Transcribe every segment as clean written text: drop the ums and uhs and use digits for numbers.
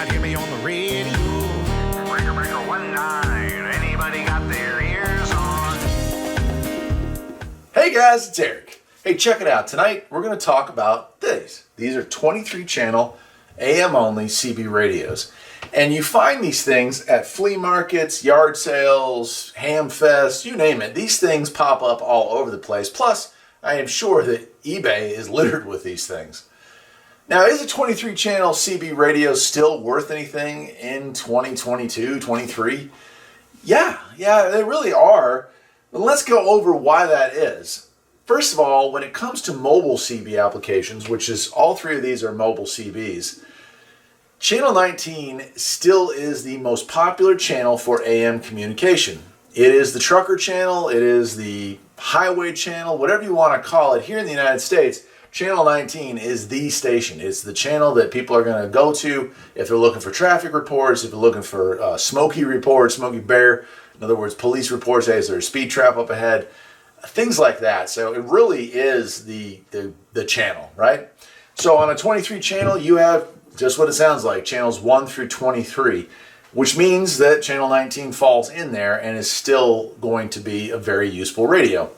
might hear me on the radio. Breaker, breaker, 19. Anybody got their ears on? Hey guys, it's Eric. Hey, check it out. Tonight we're going to talk about these. These are 23 channel AM only CB radios. And you find these things at flea markets, yard sales, ham fests, you name it. These things pop up all over the place. Plus, I am sure that eBay is littered with these things. Now, is a 23 channel CB radio still worth anything in 2022, 23? Yeah, they really are. But let's go over why that is. First of all, when it comes to mobile CB applications, which is all three of these are mobile CBs, Channel 19 still is the most popular channel for AM communication. It is the trucker channel, it is the highway channel, whatever you want to call it. Here in the United States, Channel 19 is the station. It's the channel that people are going to go to if they're looking for traffic reports, if they're looking for Smokey reports, Smokey Bear, in other words, police reports, hey, is there a speed trap up ahead, things like that. So it really is the channel, right? So on a 23 channel, you have just what it sounds like, channels 1 through 23, which means that Channel 19 falls in there and is still going to be a very useful radio.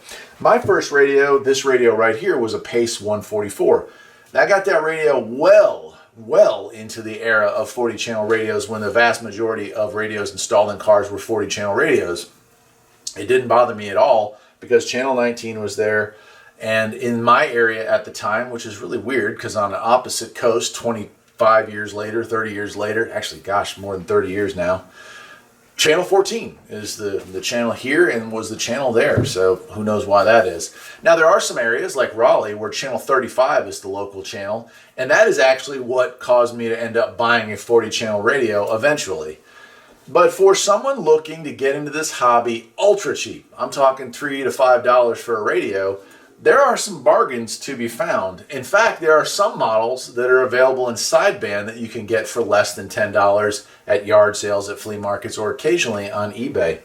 My first radio, this radio right here, was a Pace 144. And I got that radio well into the era of 40 channel radios when the vast majority of radios installed in cars were 40 channel radios. It didn't bother me at all because Channel 19 was there. And in my area at the time, which is really weird because on the opposite coast, 25 years later, 30 years later, actually, gosh, more than 30 years now, Channel 14 is the channel here and was the channel there, so who knows why that is. Now, there are some areas like Raleigh where Channel 35 is the local channel, and that is actually what caused me to end up buying a 40 channel radio eventually. But for someone looking to get into this hobby ultra cheap, I'm talking $3 to $5 for a radio, there are some bargains to be found. In fact, there are some models that are available in sideband that you can get for less than $10 at yard sales, at flea markets, or occasionally on eBay.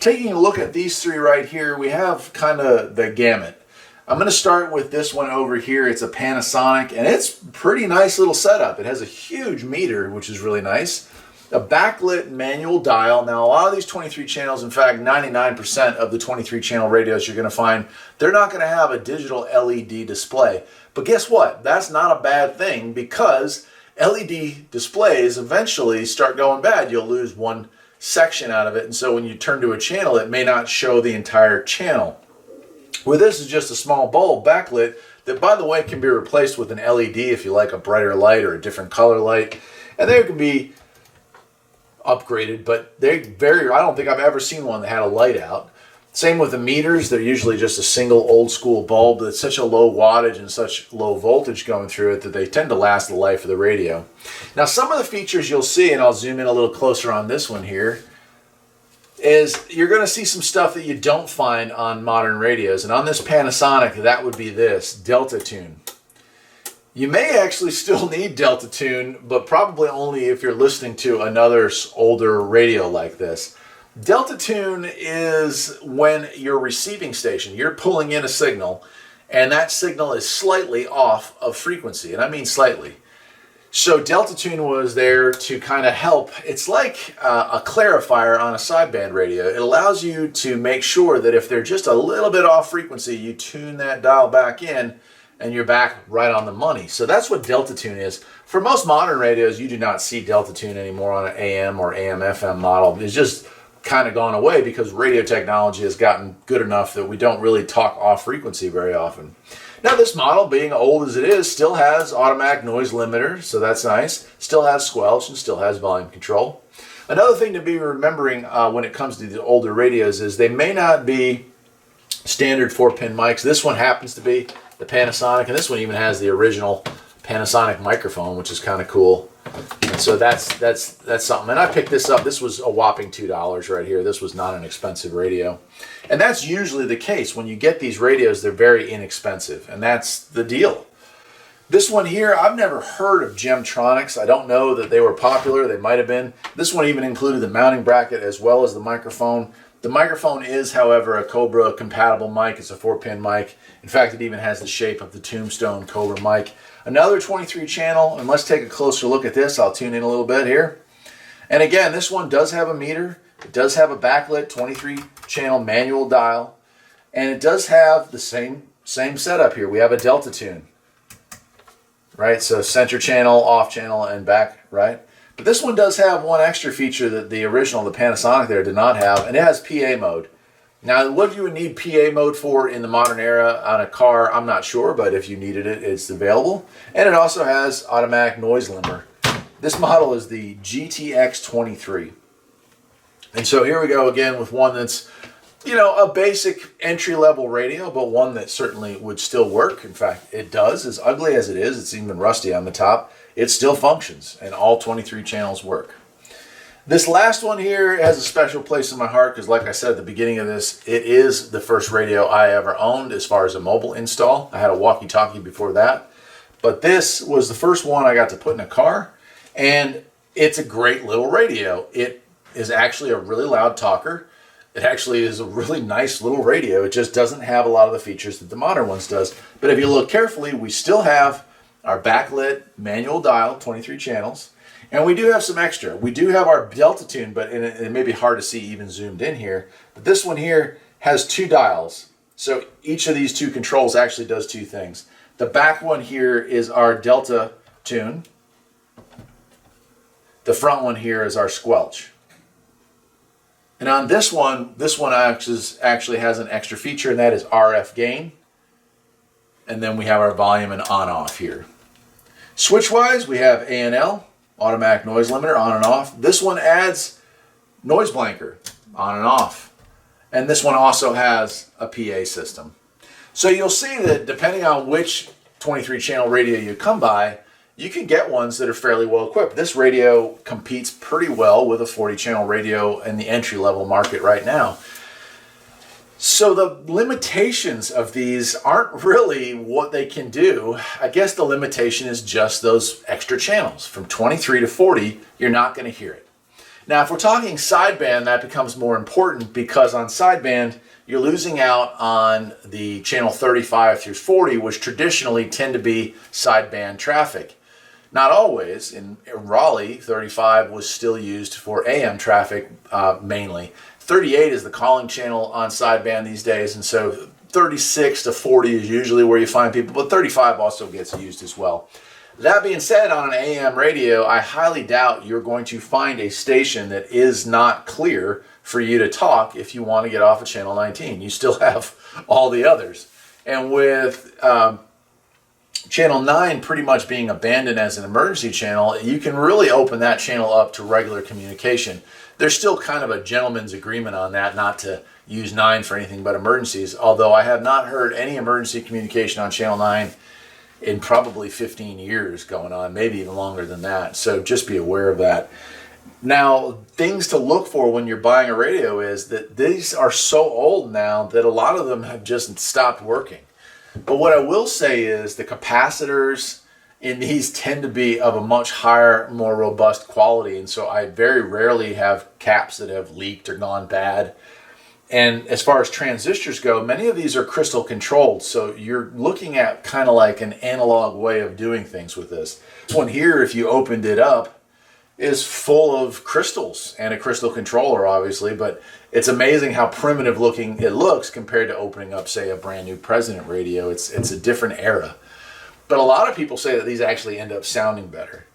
Taking a look at these three right here, we have kind of the gamut. I'm going to start with this one over here. It's a Panasonic, and it's a pretty nice little setup. It has a huge meter, which is really nice. A backlit manual dial. Now, a lot of these 23 channels, in fact, 99% of the 23 channel radios you're going to find, they're not going to have a digital LED display. But guess what? That's not a bad thing because LED displays eventually start going bad. You'll lose one section out of it. And so when you turn to a channel, it may not show the entire channel. Well, this is just a small bulb backlit that, by the way, can be replaced with an LED if you like a brighter light or a different color light. And they can be upgraded, but I don't think I've ever seen one that had a light out. Same with the meters. They're usually just a single old school bulb that's such a low wattage and such low voltage going through it that they tend to last the life of the radio. Now, some of the features you'll see, and I'll zoom in a little closer on this one here, is you're going to see some stuff that you don't find on modern radios. And on this Panasonic, that would be this, Delta Tune. You may actually still need Delta Tune, but probably only if you're listening to another older radio like this. Delta Tune is when your receiving station, you're pulling in a signal, and that signal is slightly off of frequency, and I mean slightly. So Delta Tune was there to kind of help. It's like a clarifier on a sideband radio. It allows you to make sure that if they're just a little bit off frequency, you tune that dial back in, and you're back right on the money. So that's what Delta Tune is. For most modern radios, you do not see Delta Tune anymore on an AM or AM/FM model. It's just kind of gone away because radio technology has gotten good enough that we don't really talk off frequency very often. Now, this model, being old as it is, still has automatic noise limiter, so that's nice. Still has squelch and still has volume control. Another thing to be remembering when it comes to the older radios is they may not be standard 4-pin mics. This one happens to be the Panasonic, and this one even has the original Panasonic microphone, which is kind of cool. And so that's something. And I picked this up. This was a whopping $2 right here. This was not an expensive radio. And that's usually the case. When you get these radios, they're very inexpensive, and that's the deal. This one here, I've never heard of Gemtronics. I don't know that they were popular. They might have been. This one even included the mounting bracket as well as the microphone. The microphone is, however, a Cobra compatible mic. It's a 4-pin mic. In fact, it even has the shape of the Tombstone Cobra mic. Another 23 channel, and let's take a closer look at this. I'll tune in a little bit here. And again, this one does have a meter. It does have a backlit 23 channel manual dial. And it does have the same setup here. We have a Delta tune. Right, so center channel, off channel, and back, right? But this one does have one extra feature that the original, the Panasonic there, did not have, and it has PA mode. Now, what you would need PA mode for in the modern era on a car, I'm not sure, but if you needed it, it's available. And it also has automatic noise limiter. This model is the GTX 23. And so here we go again with one that's, you know, a basic entry-level radio, but one that certainly would still work. In fact, it does. As ugly as it is, it's even rusty on the top, it still functions, and all 23 channels work. This last one here has a special place in my heart because, like I said at the beginning of this, it is the first radio I ever owned as far as a mobile install. I had a walkie-talkie before that, but this was the first one I got to put in a car, and it's a great little radio. It is actually a really loud talker. It actually is a really nice little radio. It just doesn't have a lot of the features that the modern ones does. But if you look carefully, we still have our backlit manual dial, 23 channels, and we do have some extra. We do have our Delta tune, but it may be hard to see even zoomed in here. But this one here has 2 dials. So each of these 2 controls actually does 2 things. The back one here is our Delta tune. The front one here is our squelch. And on this one actually has an extra feature, and that is RF gain. And then we have our volume and on-off here. Switch-wise, we have A&L, automatic noise limiter, on and off. This one adds noise blanker, on and off. And this one also has a PA system. So you'll see that depending on which 23-channel radio you come by, you can get ones that are fairly well equipped. This radio competes pretty well with a 40-channel radio in the entry-level market right now. So the limitations of these aren't really what they can do. I guess the limitation is just those extra channels. From 23 to 40, you're not going to hear it. Now, if we're talking sideband, that becomes more important because on sideband, you're losing out on the channel 35 through 40, which traditionally tend to be sideband traffic. Not always. In Raleigh, 35 was still used for AM traffic mainly. 38 is the calling channel on sideband these days, and so 36 to 40 is usually where you find people, but 35 also gets used as well. That being said, on an AM radio, I highly doubt you're going to find a station that is not clear for you to talk if you want to get off of channel 19. You still have all the others. And with channel 9 pretty much being abandoned as an emergency channel, you can really open that channel up to regular communication. There's still kind of a gentleman's agreement on that, not to use 9 for anything but emergencies, although I have not heard any emergency communication on channel 9 in probably 15 years going on, maybe even longer than that. So just be aware of that. Now, things to look for when you're buying a radio is that these are so old now that a lot of them have just stopped working. But what I will say is the capacitors in these tend to be of a much higher, more robust quality. And so I very rarely have caps that have leaked or gone bad. And as far as transistors go, many of these are crystal controlled. So you're looking at kind of like an analog way of doing things with this. This one here, if you opened it up, is full of crystals and a crystal controller, obviously. But it's amazing how primitive looking it looks compared to opening up, say, a brand new President radio. It's a different era. But a lot of people say that these actually end up sounding better.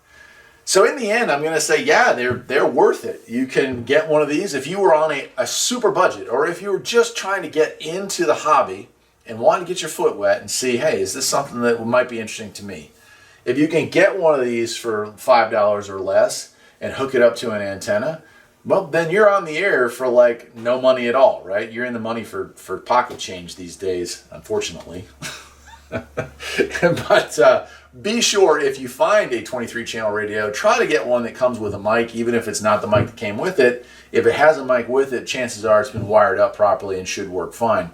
So in the end, I'm going to say, yeah, they're worth it. You can get one of these if you were on a super budget, or if you were just trying to get into the hobby and want to get your foot wet and see, hey, is this something that might be interesting to me? If you can get one of these for $5 or less and hook it up to an antenna, well, then you're on the air for like no money at all, right? You're in the money for pocket change these days, unfortunately. But be sure if you find a 23 channel radio, try to get one that comes with a mic, even if it's not the mic that came with it. If it has a mic with it, chances are it's been wired up properly and should work fine.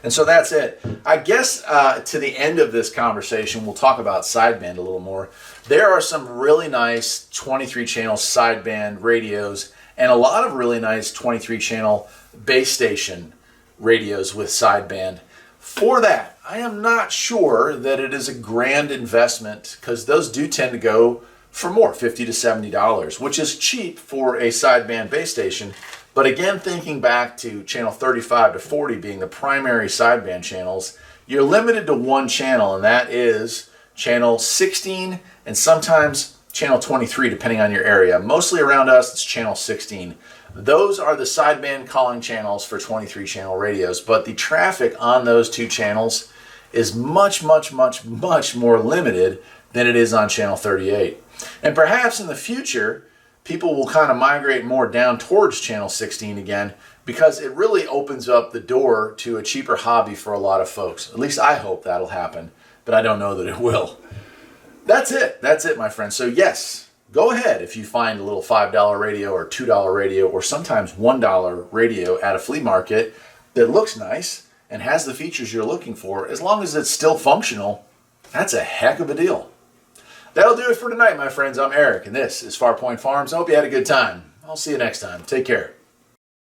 And so that's it. I guess to the end of this conversation, we'll talk about sideband a little more. There are some really nice 23 channel sideband radios and a lot of really nice 23 channel base station radios with sideband. For that, I am not sure that it is a grand investment because those do tend to go for more, $50 to $70, which is cheap for a sideband base station. But again, thinking back to channel 35 to 40 being the primary sideband channels, you're limited to one channel, and that is channel 16 and sometimes channel 23, depending on your area. Mostly around us, it's channel 16. Those are the sideband calling channels for 23 channel radios, but the traffic on those two channels is much more limited than it is on channel 38. And perhaps in the future, people will kind of migrate more down towards channel 16 again, because it really opens up the door to a cheaper hobby for a lot of folks. At least I hope that'll happen, but I don't know that it will. That's it, my friends. So yes, go ahead if you find a little $5 radio or $2 radio or sometimes $1 radio at a flea market that looks nice and has the features you're looking for. As long as it's still functional, that's a heck of a deal. That'll do it for tonight, my friends. I'm Eric, and this is Farpoint Farms. I hope you had a good time. I'll see you next time. Take care.